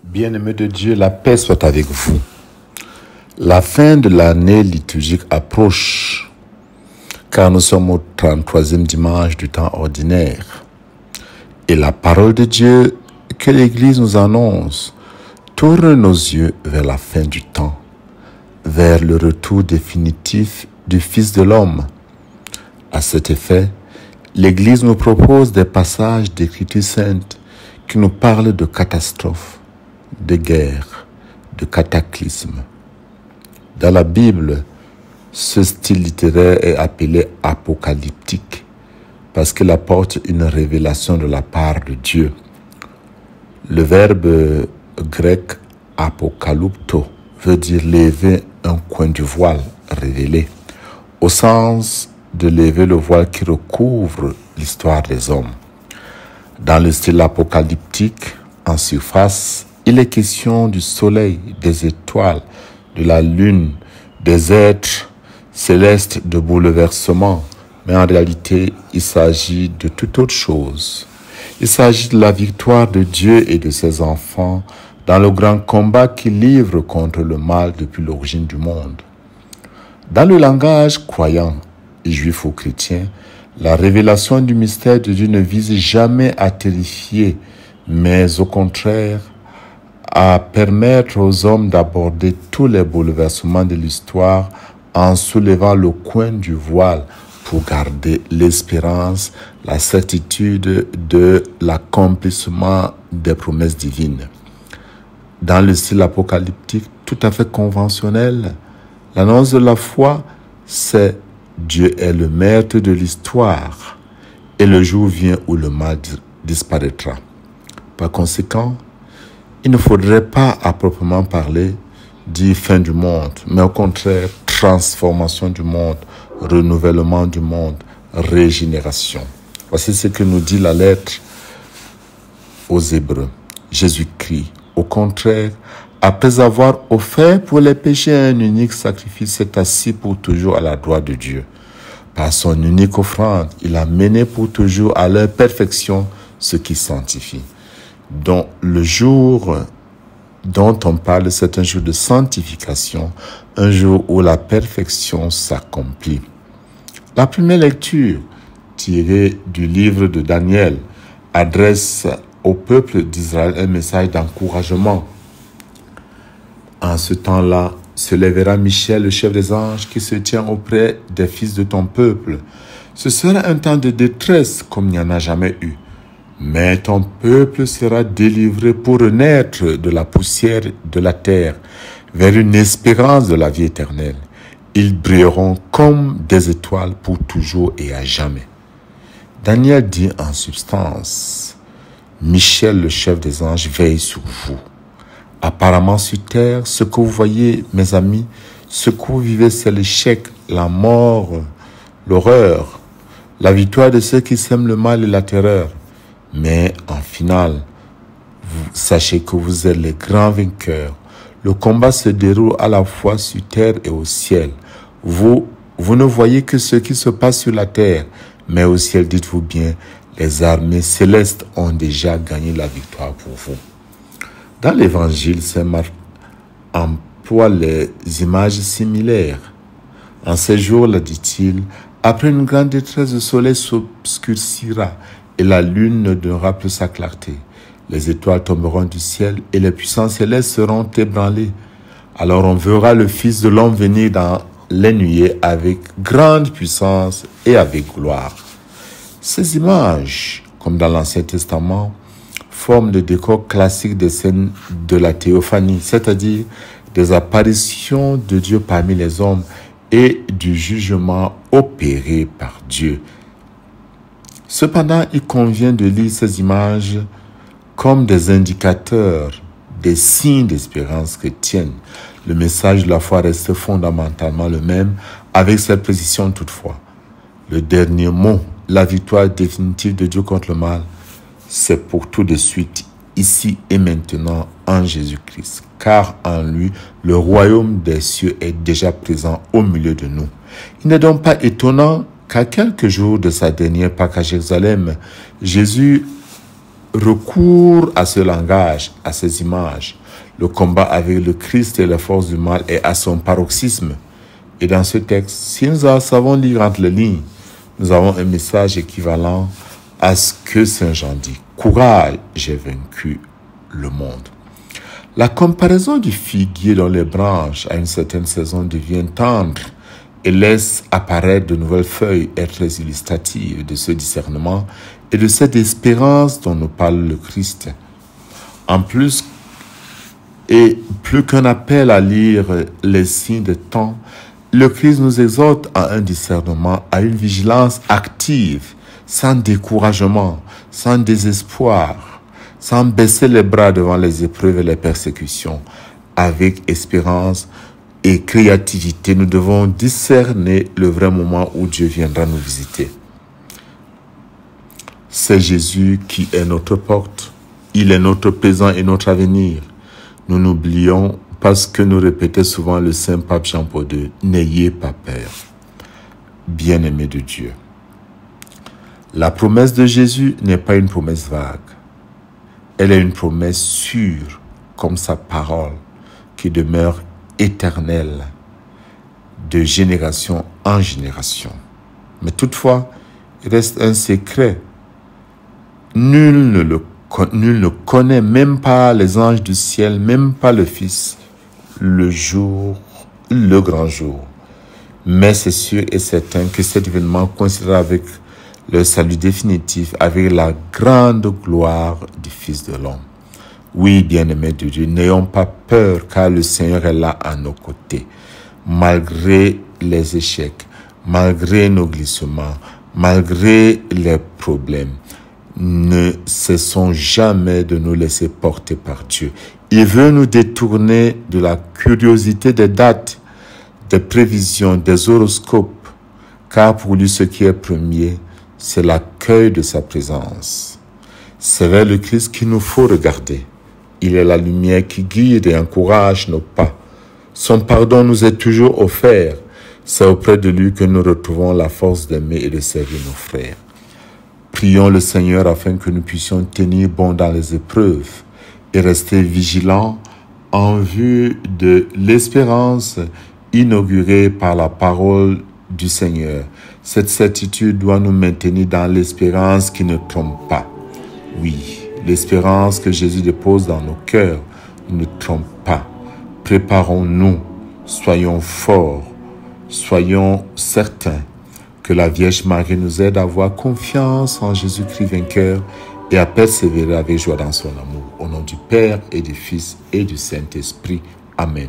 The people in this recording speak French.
Bien-aimés de Dieu, la paix soit avec vous. La fin de l'année liturgique approche, car nous sommes au 33e dimanche du temps ordinaire. Et la parole de Dieu que l'Église nous annonce tourne nos yeux vers la fin du temps, vers le retour définitif du Fils de l'homme. À cet effet, l'Église nous propose des passages d'Écriture sainte qui nous parlent de catastrophes, de guerres, de cataclysmes. Dans la Bible, ce style littéraire est appelé apocalyptique parce qu'il apporte une révélation de la part de Dieu. Le verbe grec apokalypto veut dire lever un coin du voile, révéler, au sens de lever le voile qui recouvre l'histoire des hommes. Dans le style apocalyptique, en surface, il est question du soleil, des étoiles, de la lune, des êtres célestes de bouleversement. Mais en réalité, il s'agit de toute autre chose. Il s'agit de la victoire de Dieu et de ses enfants dans le grand combat qu'ils livrent contre le mal depuis l'origine du monde. Dans le langage croyant et juif ou chrétien, la révélation du mystère de Dieu ne vise jamais à terrifier, mais au contraire, à permettre aux hommes d'aborder tous les bouleversements de l'histoire en soulevant le coin du voile pour garder l'espérance, la certitude de l'accomplissement des promesses divines. Dans le style apocalyptique tout à fait conventionnel, l'annonce de la foi, c'est Dieu est le maître de l'histoire et le jour vient où le mal disparaîtra. Par conséquent, il ne faudrait pas à proprement parler dire fin du monde, mais au contraire, transformation du monde, renouvellement du monde, régénération. Voici ce que nous dit la lettre aux Hébreux. Jésus-Christ, au contraire, après avoir offert pour les péchés un unique sacrifice, s'est assis pour toujours à la droite de Dieu. Par son unique offrande, il a mené pour toujours à leur perfection ce qui sanctifie. Donc, le jour dont on parle, c'est un jour de sanctification, un jour où la perfection s'accomplit. La première lecture, tirée du livre de Daniel, adresse au peuple d'Israël un message d'encouragement. En ce temps-là, se lèvera Michel, le chef des anges, qui se tient auprès des fils de ton peuple. Ce sera un temps de détresse comme il n'y en a jamais eu. Mais ton peuple sera délivré pour renaître de la poussière de la terre vers une espérance de la vie éternelle. Ils brilleront comme des étoiles pour toujours et à jamais. Daniel dit en substance, Michel, le chef des anges, veille sur vous. Apparemment sur terre, ce que vous voyez, mes amis, ce que vous vivez, c'est l'échec, la mort, l'horreur, la victoire de ceux qui sèment le mal et la terreur. Mais en finale, sachez que vous êtes les grands vainqueurs. Le combat se déroule à la fois sur terre et au ciel. Vous ne voyez que ce qui se passe sur la terre, mais au ciel, dites-vous bien, les armées célestes ont déjà gagné la victoire pour vous. Dans l'évangile, Saint Marc emploie les images similaires. En ces jours-là, dit-il, après une grande détresse, le soleil s'obscurcira et la lune ne donnera plus sa clarté. Les étoiles tomberont du ciel et les puissances célestes seront ébranlées. Alors on verra le Fils de l'homme venir dans les nuées avec grande puissance et avec gloire. Ces images, comme dans l'Ancien Testament, forment le décor classique des scènes de la théophanie, c'est-à-dire des apparitions de Dieu parmi les hommes et du jugement opéré par Dieu. Cependant, il convient de lire ces images comme des indicateurs, des signes d'espérance chrétienne. Le message de la foi reste fondamentalement le même, avec cette précision toutefois. Le dernier mot, la victoire définitive de Dieu contre le mal, c'est pour tout de suite, ici et maintenant, en Jésus-Christ. Car en lui, le royaume des cieux est déjà présent au milieu de nous. Il n'est donc pas étonnant qu'à quelques jours de sa dernière Pâque à Jérusalem, Jésus recourt à ce langage, à ces images. Le combat avec le Christ et les forces du mal est à son paroxysme. Et dans ce texte, si nous savons lire entre les lignes, nous avons un message équivalent à ce que Saint Jean dit. Courage, j'ai vaincu le monde. La comparaison du figuier dont les branches à une certaine saison deviennent tendres et laissent apparaître de nouvelles feuilles est très illustrative de ce discernement et de cette espérance dont nous parle le Christ. En plus, et plus qu'un appel à lire les signes de temps, le Christ nous exhorte à un discernement, à une vigilance active, sans découragement, sans désespoir, sans baisser les bras devant les épreuves et les persécutions. Avec espérance et créativité, nous devons discerner le vrai moment où Dieu viendra nous visiter. C'est Jésus qui est notre porte. Il est notre présent et notre avenir. Nous n'oublions pas ce que nous répétait souvent le Saint Pape Jean-Paul II. N'ayez pas peur, bien-aimés de Dieu. La promesse de Jésus n'est pas une promesse vague. Elle est une promesse sûre, comme sa parole, qui demeure éternelle, de génération en génération. Mais toutefois, il reste un secret. Nul ne connaît, même pas les anges du ciel, même pas le Fils, le grand jour. Mais c'est sûr et certain que cet événement coïncidera avec le salut définitif, avec la grande gloire du Fils de l'homme. Oui, bien-aimés de Dieu, n'ayons pas peur, car le Seigneur est là à nos côtés. Malgré les échecs, malgré nos glissements, malgré les problèmes, ne cessons jamais de nous laisser porter par Dieu. Il veut nous détourner de la curiosité des dates, des prévisions, des horoscopes, car pour lui, ce qui est premier, c'est l'accueil de sa présence. C'est vers le Christ qu'il nous faut regarder. Il est la lumière qui guide et encourage nos pas. Son pardon nous est toujours offert. C'est auprès de lui que nous retrouvons la force d'aimer et de servir nos frères. Prions le Seigneur afin que nous puissions tenir bon dans les épreuves et rester vigilants en vue de l'espérance inaugurée par la parole du Seigneur. Cette certitude doit nous maintenir dans l'espérance qui ne trompe pas. Oui, l'espérance que Jésus dépose dans nos cœurs ne trompe pas. Préparons-nous, soyons forts, soyons certains que la Vierge Marie nous aide à avoir confiance en Jésus-Christ vainqueur et à persévérer avec joie dans son amour. Au nom du Père et du Fils et du Saint-Esprit. Amen.